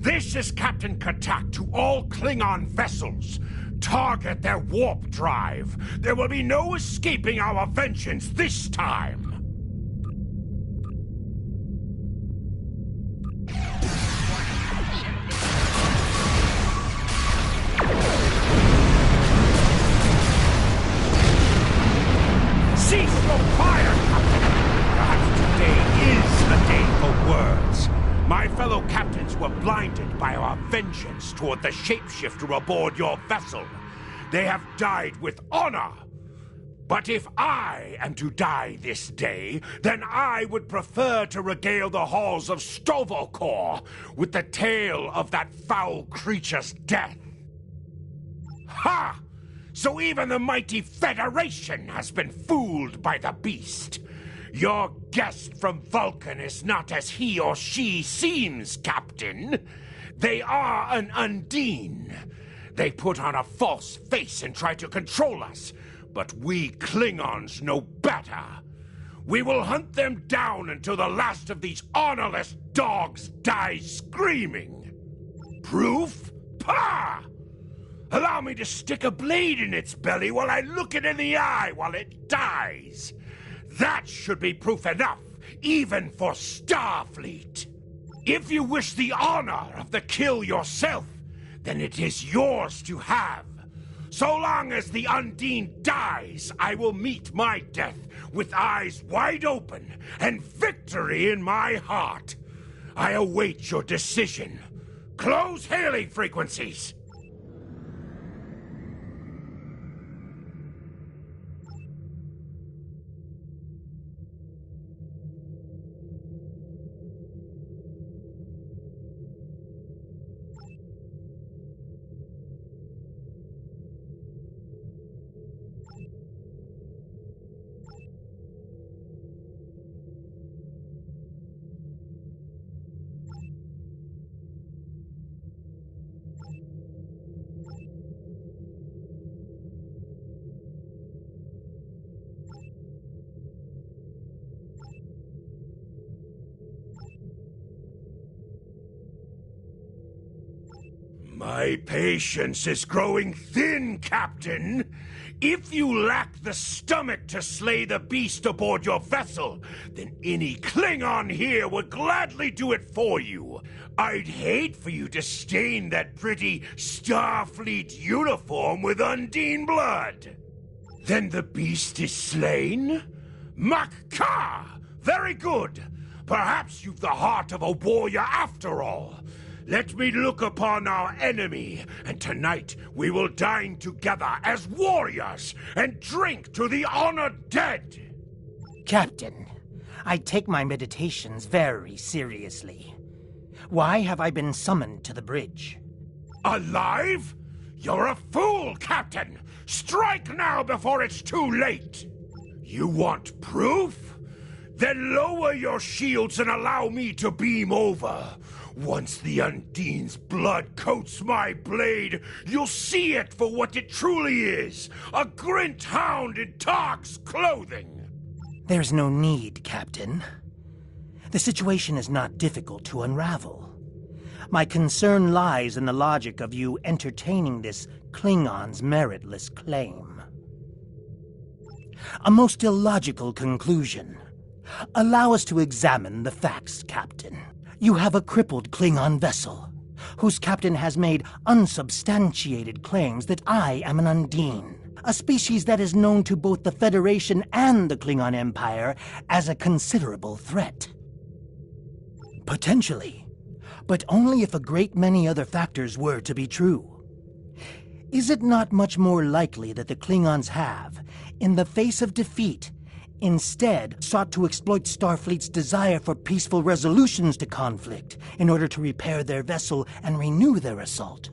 This is Captain Katak to all Klingon vessels. Target their warp drive. There will be no escaping our vengeance this time. Cease your fire, Captain! Perhaps today is a day for words. My fellow captains were blinded by our vengeance toward the shapeshifter aboard your vessel. They have died with honor. But if I am to die this day, then I would prefer to regale the halls of Stovokor with the tale of that foul creature's death. Ha! So even the mighty Federation has been fooled by the beast. Your guest from Vulcan is not as he or she seems, Captain. They are an Undine. They put on a false face and try to control us, but we Klingons know better. We will hunt them down until the last of these honorless dogs dies screaming. Proof? Pah! Allow me to stick a blade in its belly while I look it in the eye while it dies. That should be proof enough, even for Starfleet. If you wish the honor of the kill yourself, then it is yours to have. So long as the Undine dies, I will meet my death with eyes wide open and victory in my heart. I await your decision. Close hailing frequencies. My patience is growing thin, Captain. If you lack the stomach to slay the beast aboard your vessel, then any Klingon here would gladly do it for you. I'd hate for you to stain that pretty Starfleet uniform with Undine blood. Then the beast is slain? Makka! Very good. Perhaps you've the heart of a warrior after all. Let me look upon our enemy, and tonight we will dine together as warriors and drink to the honored dead. Captain, I take my meditations very seriously. Why have I been summoned to the bridge? Alive? You're a fool, Captain! Strike now before it's too late! You want proof? Then lower your shields and allow me to beam over. Once the Undine's blood coats my blade, you'll see it for what it truly is, a Grint hound in Tark's clothing. There's no need, Captain. The situation is not difficult to unravel. My concern lies in the logic of you entertaining this Klingon's meritless claim. A most illogical conclusion. Allow us to examine the facts, Captain. You have a crippled Klingon vessel, whose captain has made unsubstantiated claims that I am an Undine, a species that is known to both the Federation and the Klingon Empire as a considerable threat. Potentially, but only if a great many other factors were to be true. Is it not much more likely that the Klingons have, in the face of defeat, instead sought to exploit Starfleet's desire for peaceful resolutions to conflict in order to repair their vessel and renew their assault?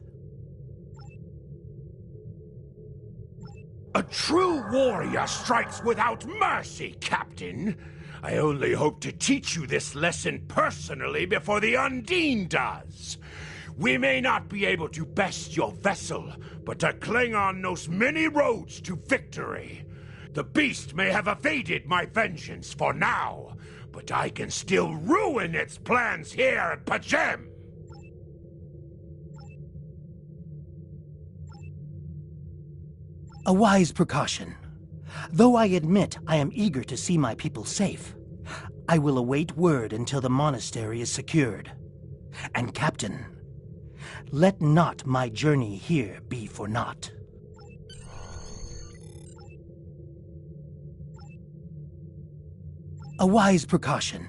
A true warrior strikes without mercy, Captain. I only hope to teach you this lesson personally before the Undine does. We may not be able to best your vessel, but a Klingon knows many roads to victory. The beast may have evaded my vengeance for now, but I can still ruin its plans here at Pajem. A wise precaution. Though I admit I am eager to see my people safe, I will await word until the monastery is secured. And Captain, let not my journey here be for naught. A wise precaution.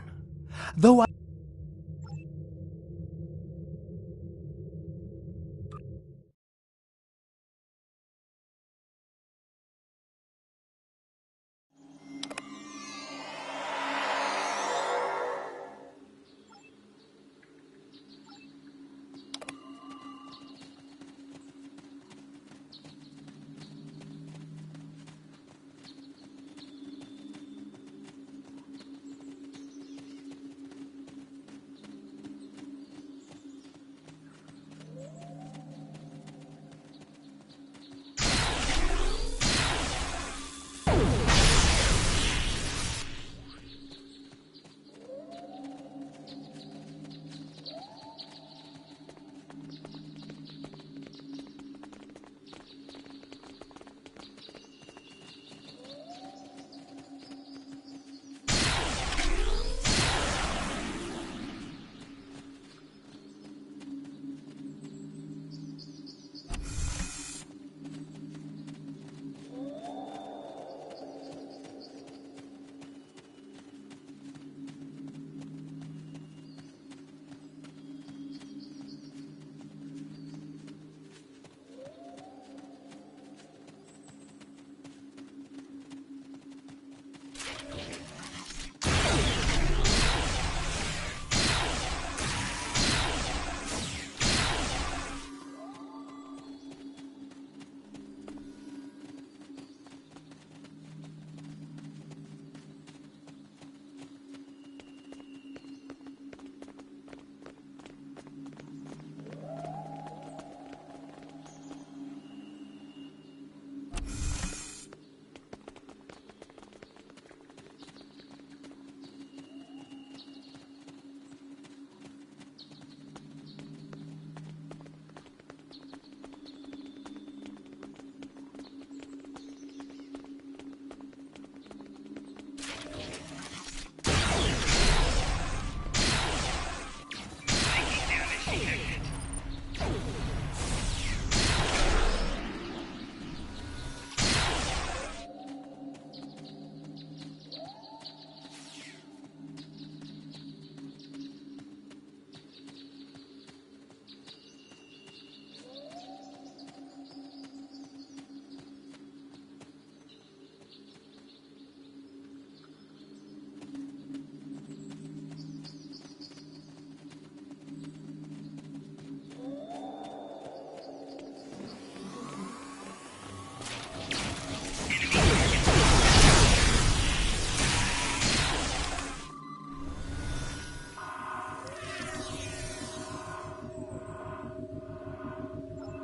Though I...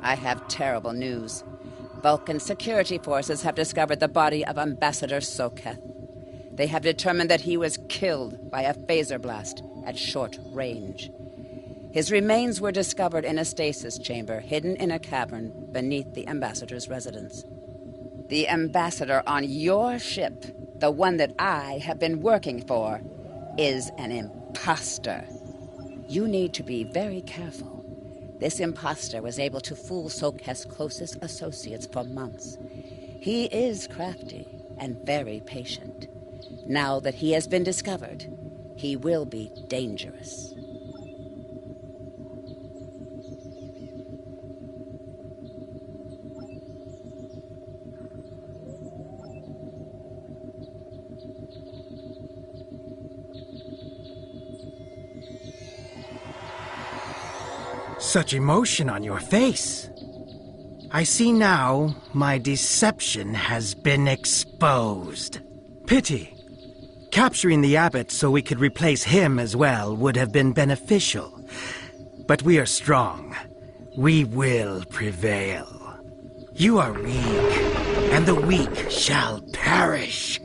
I have terrible news. Vulcan security forces have discovered the body of Ambassador Soketh. They have determined that he was killed by a phaser blast at short range. His remains were discovered in a stasis chamber hidden in a cavern beneath the Ambassador's residence. The Ambassador on your ship, the one that I have been working for, is an imposter. You need to be very careful. This imposter was able to fool Soketh's closest associates for months. He is crafty and very patient. Now that he has been discovered, he will be dangerous. Such emotion on your face. I see now my deception has been exposed. Pity. Capturing the abbot so we could replace him as well would have been beneficial. But we are strong. We will prevail. You are weak, and the weak shall perish.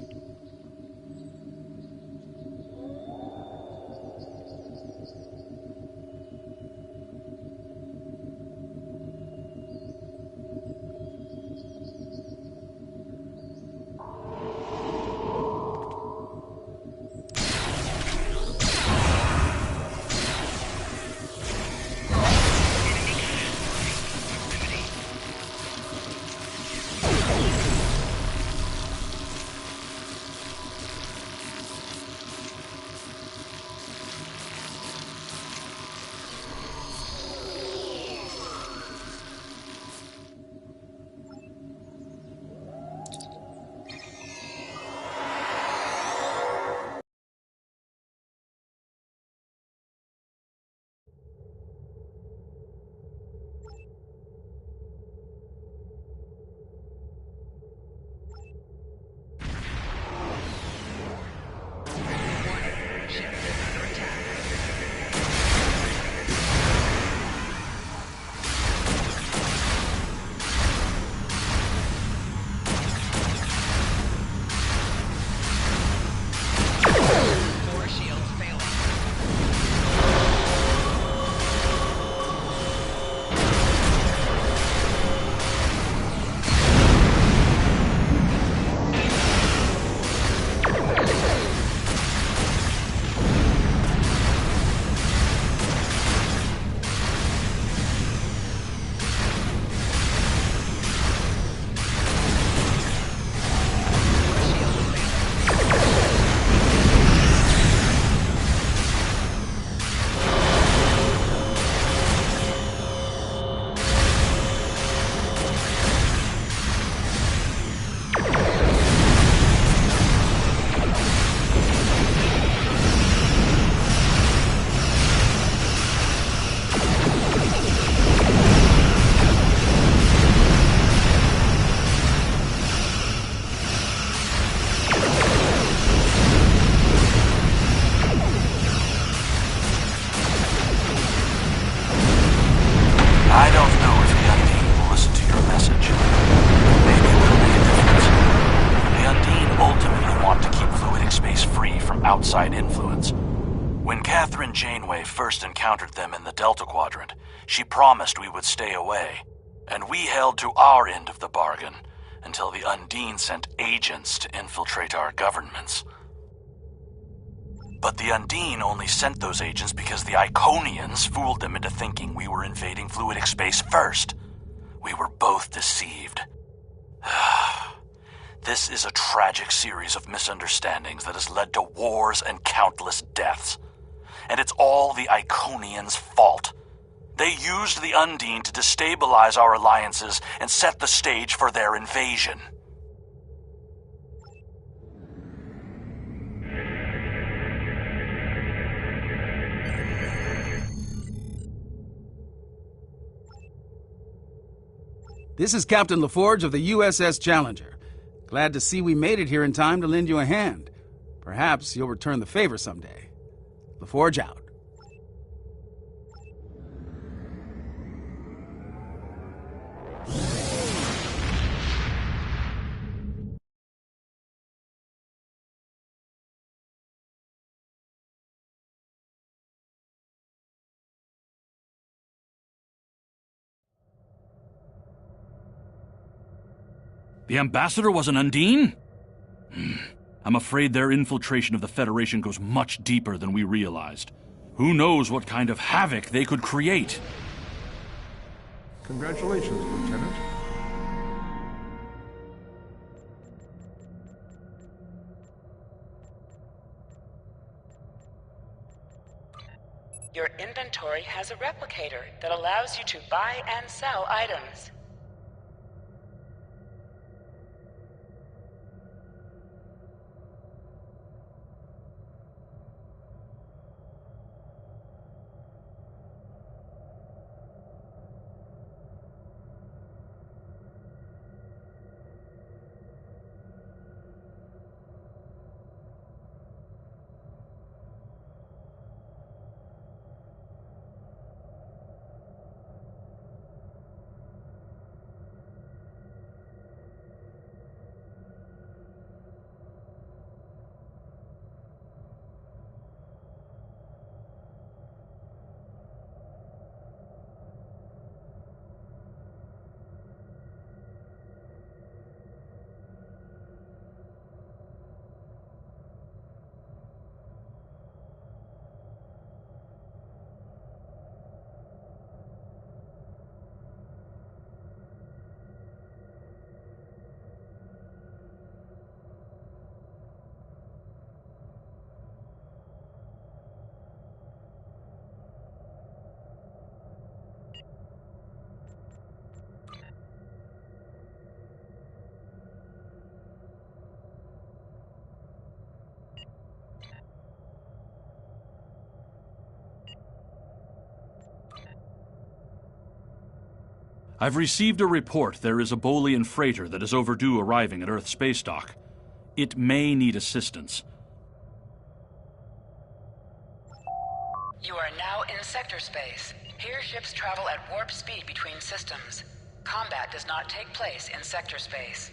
outside influence. When Catherine Janeway first encountered them in the Delta Quadrant, she promised we would stay away, and we held to our end of the bargain until the Undine sent agents to infiltrate our governments. But the Undine only sent those agents because the Iconians fooled them into thinking we were invading fluidic space first. We were both deceived. This is a tragic series of misunderstandings that has led to wars and countless deaths. And it's all the Iconians' fault. They used the Undine to destabilize our alliances and set the stage for their invasion. This is Captain LaForge of the USS Challenger. Glad to see we made it here in time to lend you a hand. Perhaps you'll return the favor someday. LaForge out. The Ambassador was an Undine? I'm afraid their infiltration of the Federation goes much deeper than we realized. Who knows what kind of havoc they could create? Congratulations, Lieutenant. Your inventory has a replicator that allows you to buy and sell items. I've received a report there is a Bolian freighter that is overdue arriving at Earth space dock. It may need assistance. You are now in sector space. Here ships travel at warp speed between systems. Combat does not take place in sector space.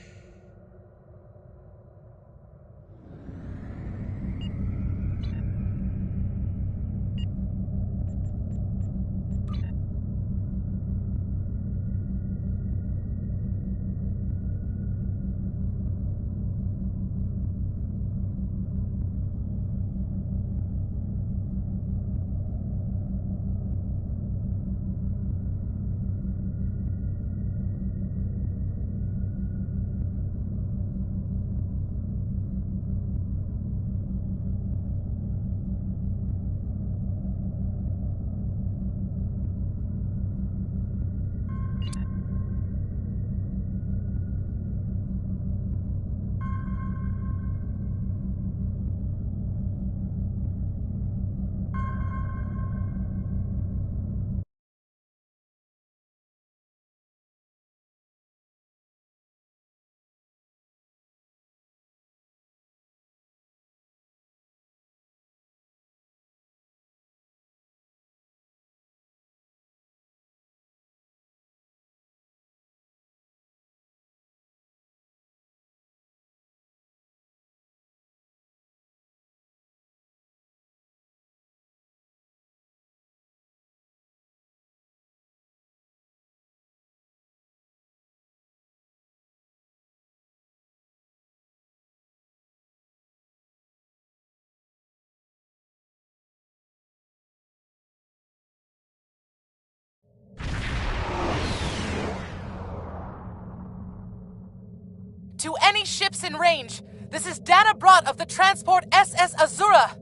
To any ships in range, this is Dana Brott of the transport SS Azura.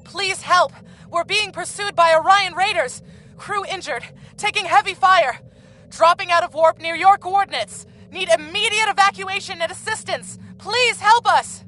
Please help. We're being pursued by Orion raiders. Crew injured, taking heavy fire. Dropping out of warp near your coordinates. Need immediate evacuation and assistance. Please help us.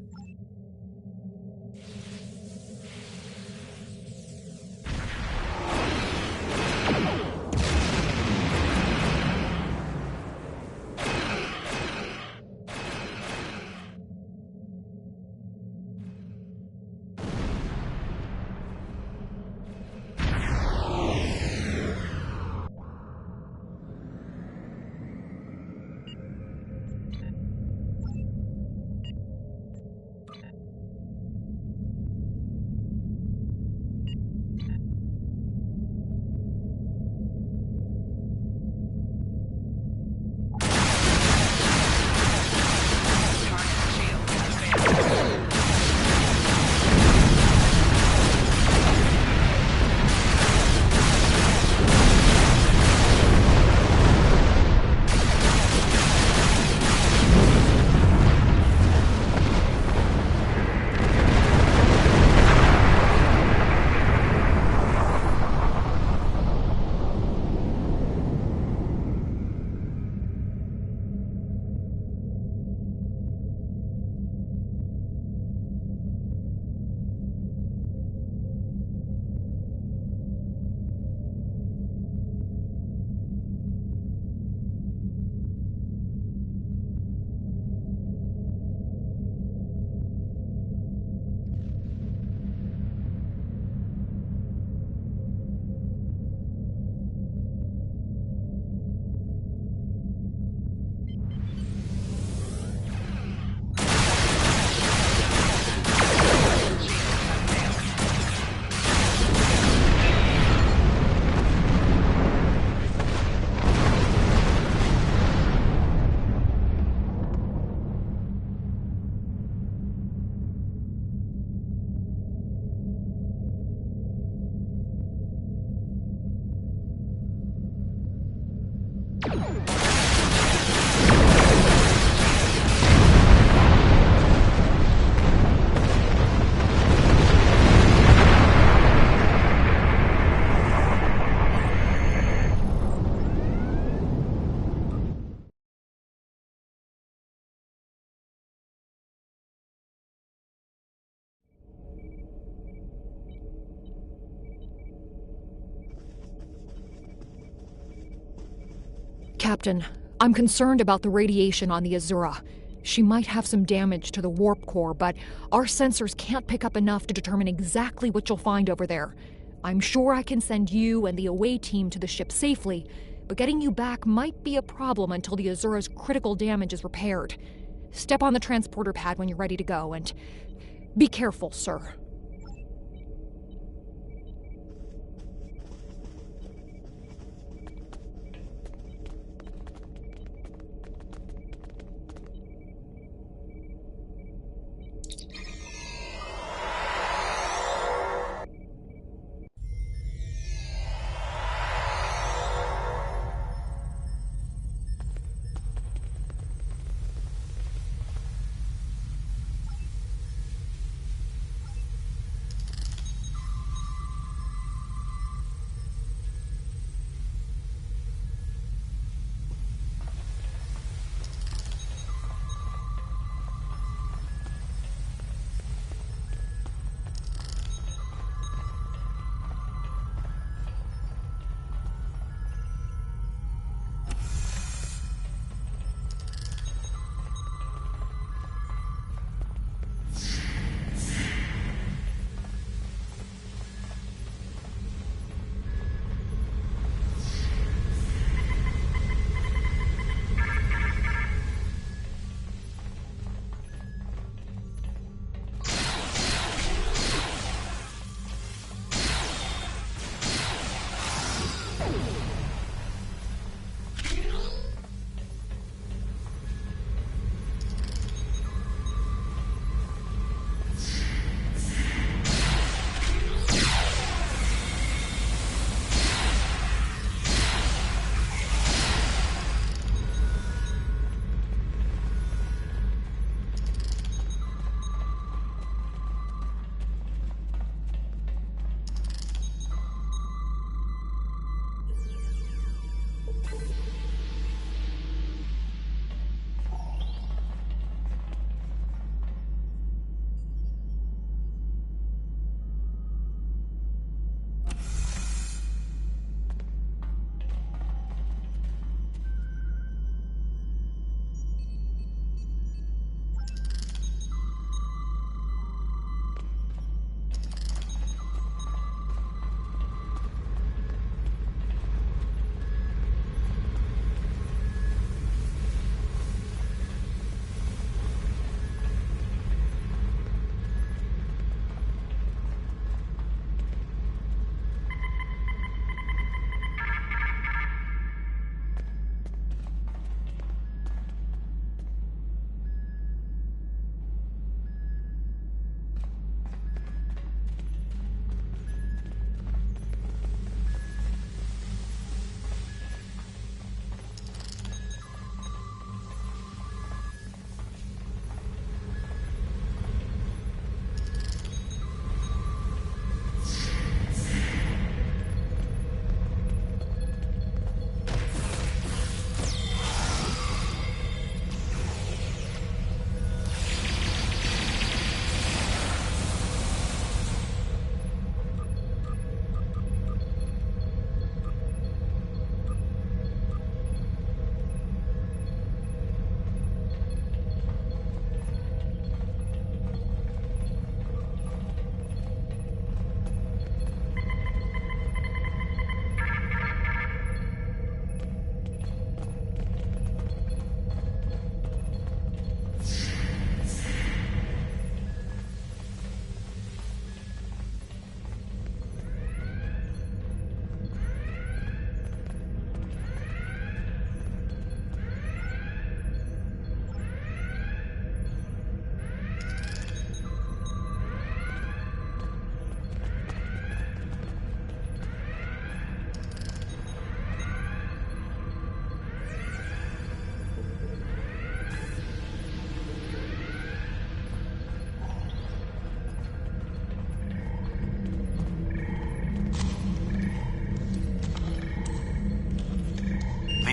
Captain, I'm concerned about the radiation on the Azura. She might have some damage to the warp core, but our sensors can't pick up enough to determine exactly what you'll find over there. I'm sure I can send you and the away team to the ship safely, but getting you back might be a problem until the Azura's critical damage is repaired. Step on the transporter pad when you're ready to go, and be careful, sir.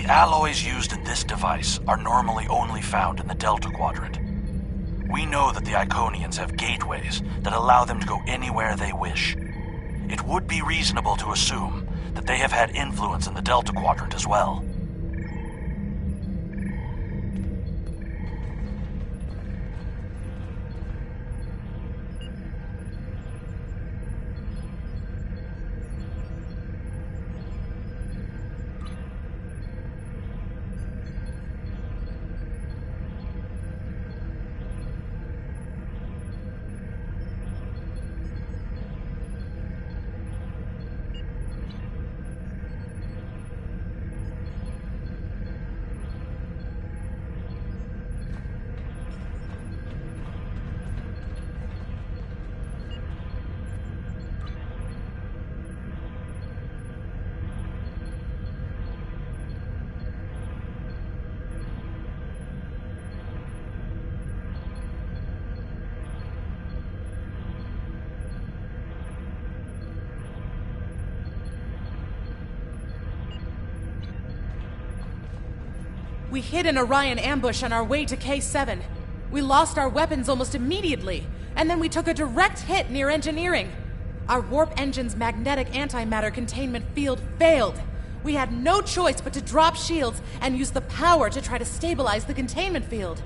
The alloys used in this device are normally only found in the Delta Quadrant. We know that the Iconians have gateways that allow them to go anywhere they wish. It would be reasonable to assume that they have had influence in the Delta Quadrant as well. We hid an Orion ambush on our way to K7. We lost our weapons almost immediately, and then we took a direct hit near engineering. Our warp engine's magnetic antimatter containment field failed. We had no choice but to drop shields and use the power to try to stabilize the containment field.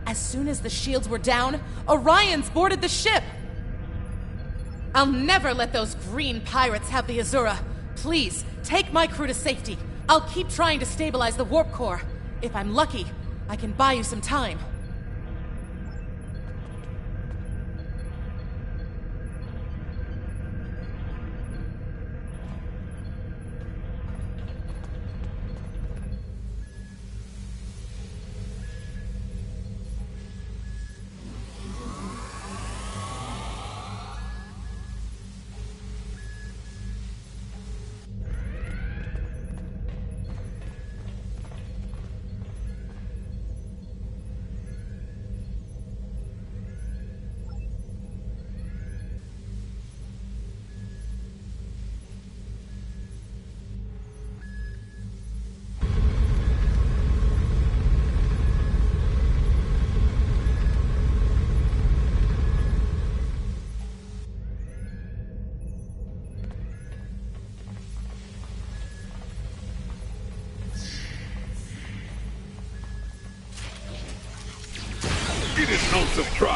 As soon as the shields were down, Orions boarded the ship. I'll never let those green pirates have the Azura. Please, take my crew to safety. I'll keep trying to stabilize the warp core. If I'm lucky, I can buy you some time.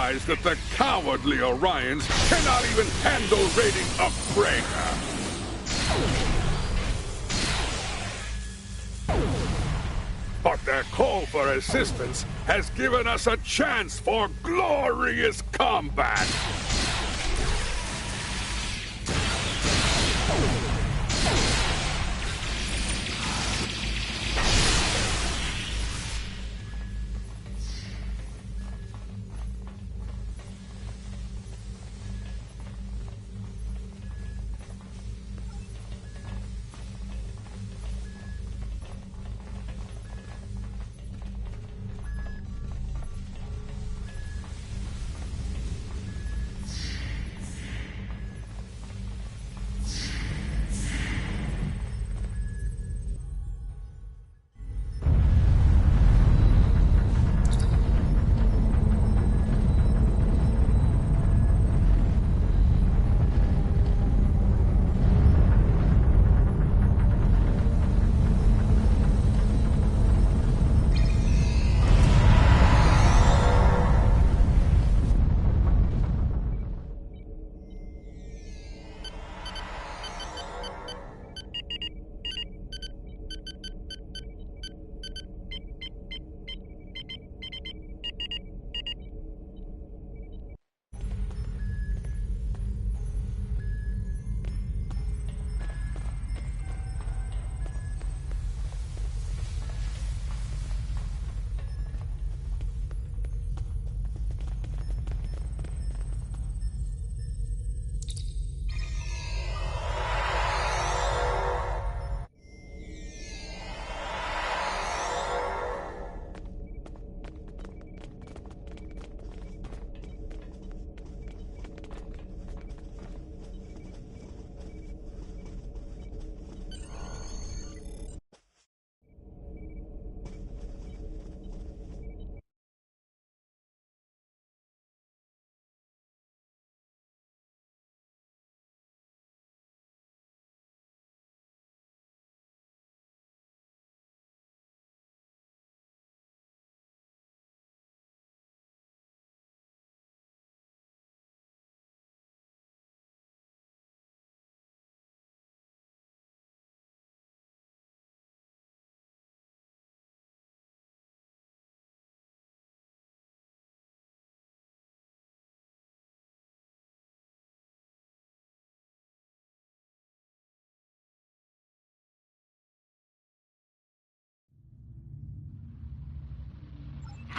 realize that the cowardly Orions cannot even handle raiding a freighter. But their call for assistance has given us a chance for glorious combat.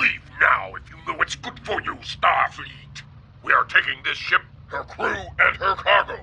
Leave now if you know it's good for you, Starfleet. We are taking this ship, her crew, and her cargo.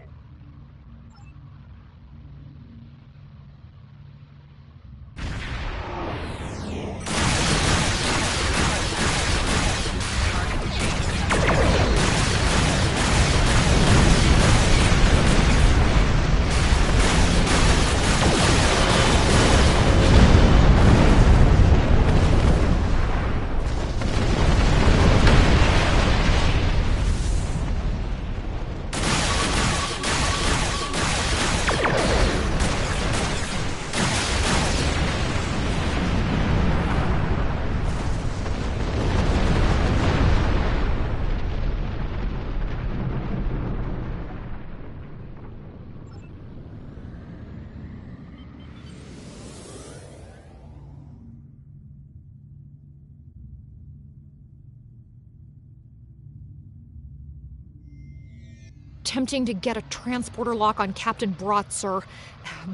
Attempting to get a transporter lock on Captain Brott, sir.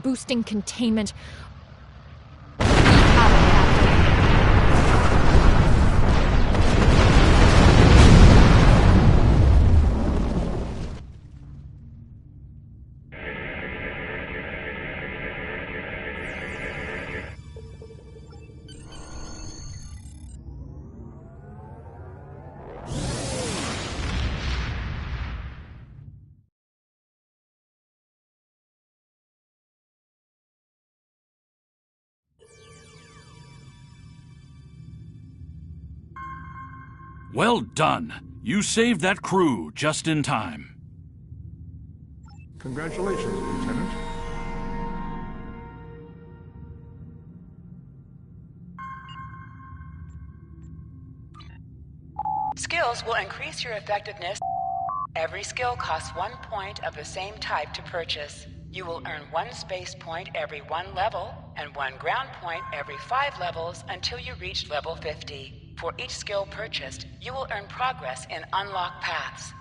Boosting containment. Well done. You saved that crew just in time. Congratulations, Lieutenant. Skills skills will increase your effectiveness. Every skill costs 1 point of the same type to purchase. You will earn 1 space point every 1 level, and 1 ground point every 5 levels until you reach level 50. For each skill purchased, you will earn progress in unlocked paths.